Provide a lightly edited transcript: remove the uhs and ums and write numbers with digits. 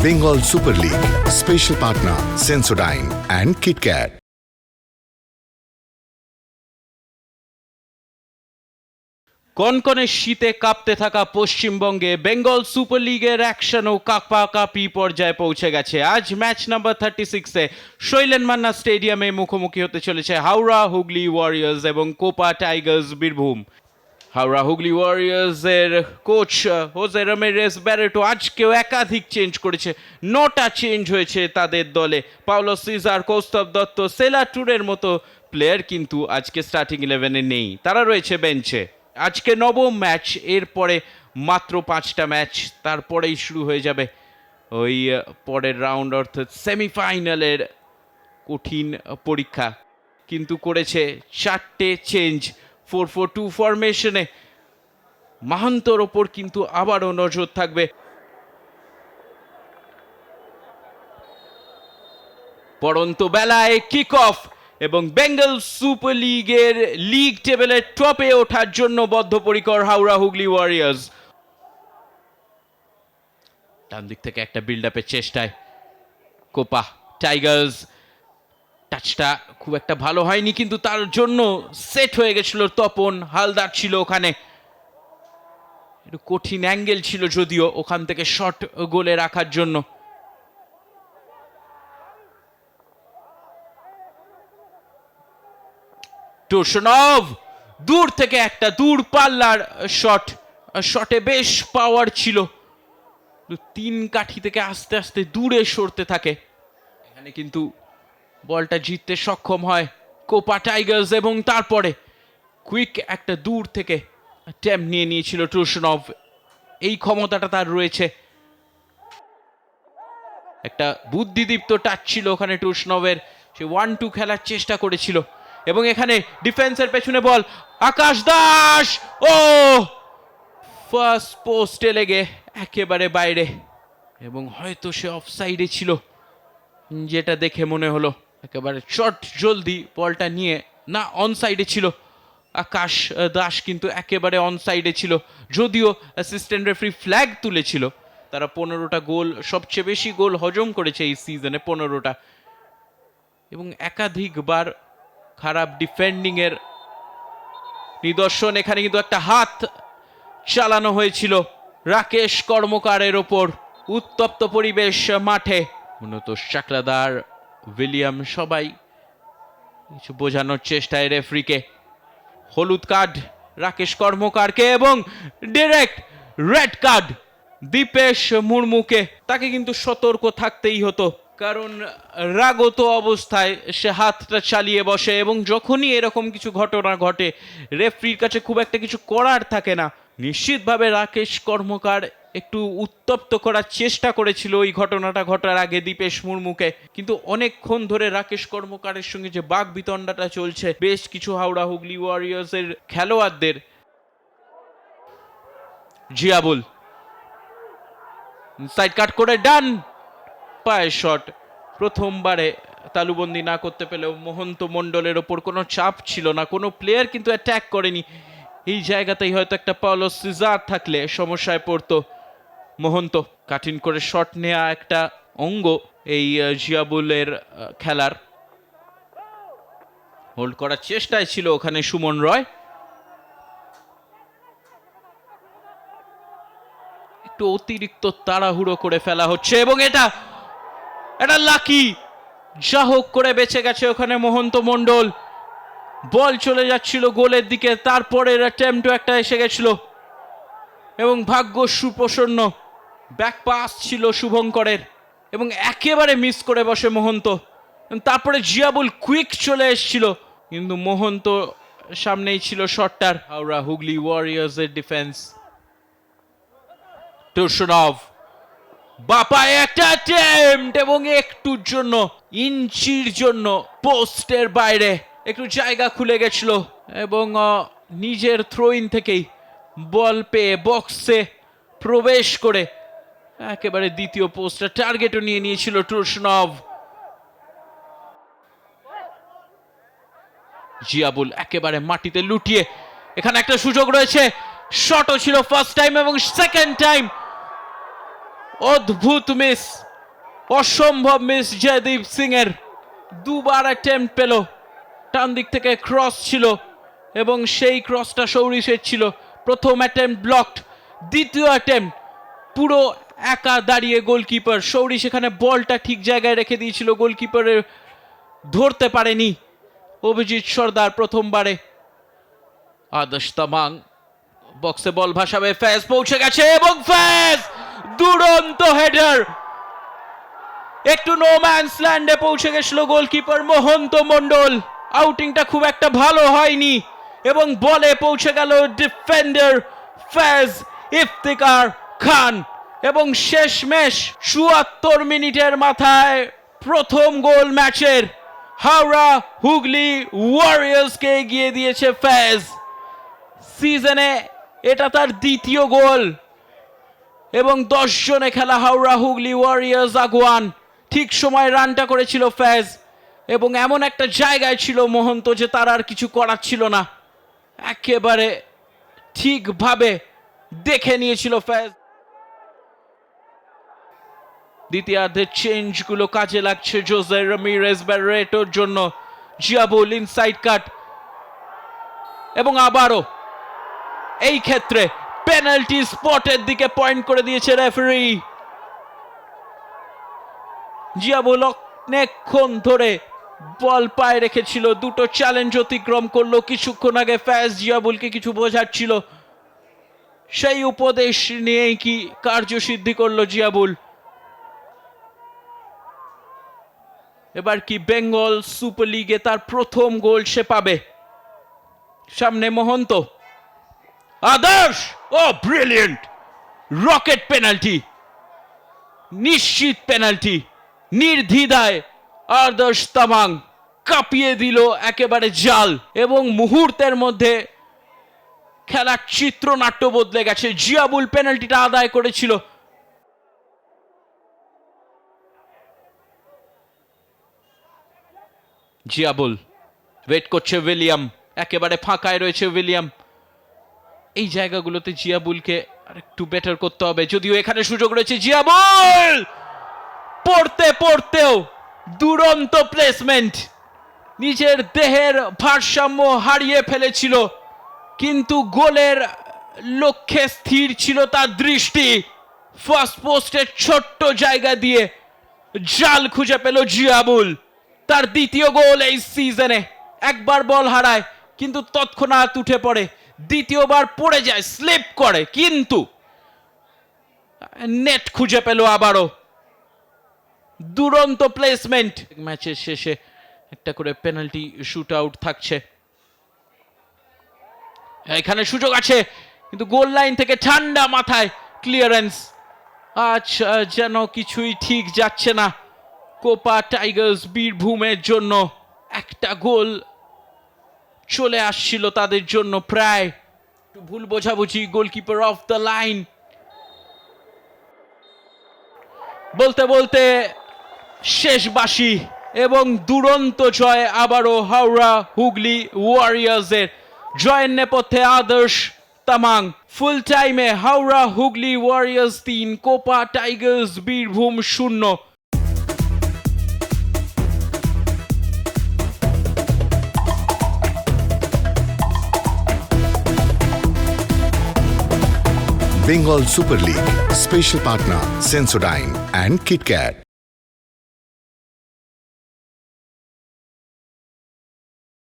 Bengal Super League. Special partner Sensodyne and KitKat. কনকনে শীতে কাঁপতে থাকা পশ্চিমবঙ্গে বেঙ্গল সুপার লিগের অ্যাকশনও কাঁপাকাঁপি পর্যায়ে পৌঁছে গেছে। আজ ম্যাচ নাম্বার 36-এ শৈলেন মান্না স্টেডিয়ামে মুখোমুখি হতে চলেছে হাওড়া হুগলি ওয়ারিয়র্স এবং কোপা টাইগার্স বীরভূম। হাওড়া হুগলি ওয়ারিয়র্সের কোচ হোজে রামিরেস ব্যারেটো আজকেও একাধিক চেঞ্জ করেছে। 9টা চেঞ্জ হয়েছে তাদের দলে। পাওলো সিজার, কৌস্তব দত্ত, সেলা টুরের মতো প্লেয়ার কিন্তু আজকে স্টার্টিং 11-এ নেই, তারা রয়েছে বেঞ্চে। আজকে নবম ম্যাচ, এরপরে মাত্র 5টা ম্যাচ, তারপরেই শুরু হয়ে যাবে ওই পরের রাউন্ড, অর্থাৎ সেমিফাইনালের কঠিন পরীক্ষা। কিন্তু করেছে 4টে চেঞ্জ 4-4-2 ফরমেশনে। মাহান্তর ওপর কিন্তু আবারও নজর থাকবে। পড়ন্ত বেলায় কিক অফ এবং বেঙ্গল সুপার লিগের লিগ টেবিলের টপে ওঠার জন্য বদ্ধপরিকর হাওড়া হুগলি ওয়ারিয়র্স। ডান দিক থেকে একটা বিল্ড আপের চেষ্টায় কোপা টাইগার্স। টাচটা খুব একটা ভালো হয়নি, কিন্তু তার জন্য সেট হয়ে গেছিল তপন হালদার ছিল ওখানে। একটু কঠিন অ্যাঙ্গেল ছিল যদিও ওখান থেকে শট গোলে রাখার জন্য। টুরসনভ দূর থেকে একটা দূর পাল্লার শট, শটে বেশ পাওয়ার ছিল। 3 কাঠি থেকে আস্তে আস্তে দূরে সরতে থাকে। এখানে কিন্তু বলটা জিততে সক্ষম হয় কোপা টাইগার্স এবং তারপরে কুইক একটা দূর থেকে অ্যাটেম্প নিয়ে নিয়েছিল টুরসনভ। এই ক্ষমতাটা তার রয়েছে। একটা বুদ্ধিদীপ্ত টাচ ছিল ওখানে টুরসনভের। সে 1-2 খেলার চেষ্টা করেছিল এবং এখানে ডিফেন্সের পেছনে বল, আকাশ দাস ও ফার্স্ট পোস্টে লেগে একেবারে বাইরে, এবং হয়তো সে অফসাইডে ছিল যেটা দেখে মনে হলো। একেবারে শর্ট জলদি বলটা নিয়ে, না অনসাইডে ছিল আকাশ দাস, কিন্তু একেবারে অনসাইডে ছিল। যদিও অ্যাসিস্ট্যান্ট রেফারি ফ্ল্যাগ তুলেছিল। তারা 15টা গোল, সবচেয়ে বেশি গোল হজম করেছে এই সিজনে 15টা, এবং একাধিকবার খারাপ ডিফেন্ডিং এর নিদর্শন। এখানে কিন্তু একটা হাত চালানো হয়েছিল রাকেশ কর্মকারের ওপর। উত্তপ্ত পরিবেশ মাঠে, মূলত চাকলাদার, উইলিয়াম সবাই কিছু বোঝানোর চেষ্টায় রেফারিকে। হলুদ কার্ড রাকেশ কর্মকারকে এবং ডাইরেক্ট রেড কার্ড দীপেশ মুর্মুকে। তাকে কিন্তু সতর্ক থাকতেই হতো, কারণ রাগত অবস্থায় সে হাতটা চালিয়ে বসে, এবং যখনই এরকম কিছু ঘটনা ঘটে রেফারির কাছে খুব একটা কিছু করার থাকে না। নিশ্চিতভাবে রাকেশ কর্মকার একটু উত্তপ্ত করার চেষ্টা করেছিল ওই ঘটনাটা ঘটার আগে দীপেশ মুর্মুকে, কিন্তু অনেকক্ষণ ধরে রাকেশ কর্মকারের সঙ্গে যে বাক বিতণ্ডাটা চলছে বেশ কিছু হাওড়া হুগলি ওয়ারিয়র্সের খেলোয়াড়দের। জিয়াবুল সাইড কাট করে ডান পায়ে শট। প্রথমবারে তালুবন্দি না করতে পেলেও মহন্ত মণ্ডলের ওপর কোনো চাপ ছিল না, কোনো প্লেয়ার কিন্তু অ্যাটাক করেনি। এই জায়গাতেই হয়তো একটা পাওলো সিজার থাকলে সমস্যায় পড়তো মহন্ত। কাঠিন করে শট নেওয়া একটা অঙ্গ এই জিয়াবুলের খেলার। হোল্ড করার চেষ্টায় ছিল ওখানে সুমন রয়। একটু অতিরিক্ত তাড়াহুড়ো করে ফেলা হচ্ছে এবং এটা লাকি, যা হোক করে বেঁচে গেছে ওখানে মহন্ত মণ্ডল। বল চলে যাচ্ছিল গোলের দিকে, তারপরের অ্যাটেম্পটও একটা এসে গেছিল এবং ভাগ্য সুপ্রসন্ন। ব্যাক পাস ছিল শুভঙ্করের এবং একেবারে মিস করে বসে মহন্ত। তারপরে জিয়াবুল কুইক চলে এসেছিল, কিন্তু মহন্ত সামনেই ছিল শটটার। হাওড়া হুগলি ওয়ারিয়র্সের ডিফেন্স। টুরসনভ বাপায় একটা অ্যাটেম্পট এবং একটুর জন্য, ইঞ্চির জন্য পোস্টের বাইরে একটু জায়গা খুলে গেছিল, এবং নিজের থ্রোইন থেকেই বল পেয়ে বক্সে প্রবেশ করে একেবারে দ্বিতীয় পোস্টটা টার্গেটও নিয়ে নিয়েছিল টুরসনভ। জিয়াবুল একেবারে মাটিতে লুটিয়ে, এখানে একটা সুযোগ রয়েছে, শটও ছিল ফার্স্ট টাইম এবং সেকেন্ড টাইম। অদ্ভুত মিস অসম্ভব মিস জয়দীপ সিং এর, দুবার অ্যাটেম্প্ট পেল, টান দিক থেকে ক্রস ছিল এবং সেই ক্রসটা সৌরিশের ছিল। প্রথম অ্যাটেম্প্ট ব্লকড, দ্বিতীয় অ্যাটেম্প্ট পুরো একা দাঁড়িয়ে গোলকিপার সৌরিশ এখানে বলটা ঠিক জায়গায় রেখে দিয়েছিল, গোলকিপারের ধরতে পারেনি অভিজিৎ সর্দার প্রথমবারে। আদর্শ তামাং বক্সে বল ভাসাবে, ফ্যাজ পৌঁছে গেছে এবং ফ্যাজ দুরন্ত হেডার, একটু নো ম্যানস ল্যান্ডে পৌঁছে গেছিল গোলকিপার মহন্ত মণ্ডল। আউটিংটা খুব একটা ভালো হয়নি এবং বলে পৌঁছে গেল ডিফেন্ডার ফ্যাজ ইফতিকার খান এবং শেষমেশ ৭৪ মিনিটের মাথায় প্রথম গোল ম্যাচের, হাওড়া হুগলি ওয়ারিয়র্সকে এগিয়ে দিয়েছে ফ্যাজ। সিজনে এটা তার দ্বিতীয় গোল এবং 10 জনে খেলা হাওড়া হুগলি ওয়ারিয়র্স আগুয়ান। ঠিক সময় রানটা করেছিল ফ্যাজ এবং এমন একটা জায়গায় ছিল মহন্ত যে তার আর কিছু করার ছিল না, একেবারে ঠিকভাবে দেখে নিয়েছিল ফ্যাজ। দ্বিতীয়ার্ধের চেঞ্জগুলো কাজে লাগছে জোসে রামিরেজ ব্যারেটোর জন্য। জিয়াবুল ইনসাইড কাট এবং আবারও এই ক্ষেত্রে পেনাল্টি স্পটের দিকে পয়েন্ট করে দিয়েছে রেফারি। জিয়াবুল অনেকক্ষণ ধরে বল পায়ে রেখেছিল, দুটো চ্যালেঞ্জ অতিক্রম করলো। কিছুক্ষণ আগে ফ্যাজ জিয়াবুলকে কিছু বোঝাচ্ছিল, সেই উপদেশ নিয়েই কি কার্যসিদ্ধি করলো জিয়াবুল। এবার কি বেঙ্গল সুপার লিগে তার প্রথম গোল সে পাবে। সামনে মহন্ত, আদর্শ, ও ব্রিলিয়েন্ট, রকেট পেনাল্টি, নিশ্চিত পেনাল্টি, নির্দ্বিধায় আদর্শ তামাং কাঁপিয়ে দিল একেবারে জাল এবং মুহূর্তের মধ্যে খেলার চিত্রনাট্য বদলে গেছে। জিয়াবুল পেনাল্টিটা আদায় করেছিল, জিয়াবুল ওয়েট করছে, উইলিয়াম একেবারে ফাঁকায় রয়েছে। উইলিয়াম, এই জায়গাগুলোতে জিয়াবুলকে আরেকটু বেটার করতে হবে, যদিও এখানে সুযোগ রয়েছে। জিয়াবুল পড়তে পড়তেও দুরন্ত প্লেসমেন্ট, নিজের দেহের ভারসাম্য হারিয়ে ফেলেছিল কিন্তু গোলের লক্ষ্যে স্থির ছিল তার দৃষ্টি। ফার্স্ট পোস্টের ছোট্ট জায়গা দিয়ে জাল খুঁজে পেল জিয়াবুল। তার দ্বিতীয় গোল এই সিজনে। একবার বল হারায় কিন্তু তৎক্ষণাৎ উঠে পড়ে, দ্বিতীয়বার পড়ে যায়, স্লিপ করে কিন্তু নেট খুঁজে পেল আবারও। দুরন্ত প্লেসমেন্ট। ম্যাচের শেষে একটা করে পেনাল্টি শুট আউট থাকছে, এখানে সুযোগ আছে কিন্তু গোল লাইন থেকে ঠান্ডা মাথায় ক্লিয়ারেন্স। আজ যেন কিছুই ঠিক যাচ্ছে না কোপা টাইগার্স বীরভূমের জন্য। একটা গোল চলে আসছিল তাদের জন্য, প্রায় একটু ভুল বোঝাবুঝি, গোলকিপার অফ দ্য লাইন। বলতে বলতে শেষ বাঁশি এবং দুরন্ত জয় আবারও হাওড়া হুগলি ওয়ারিয়র্সের। জয়ের নেপথ্যে আদর্শ তামাং। ফুল টাইমে Howrah Hooghly Warriors 3, Copa Tigers Birbhum 0। Bengal Super League. Special partner Sensodyne and KitKat.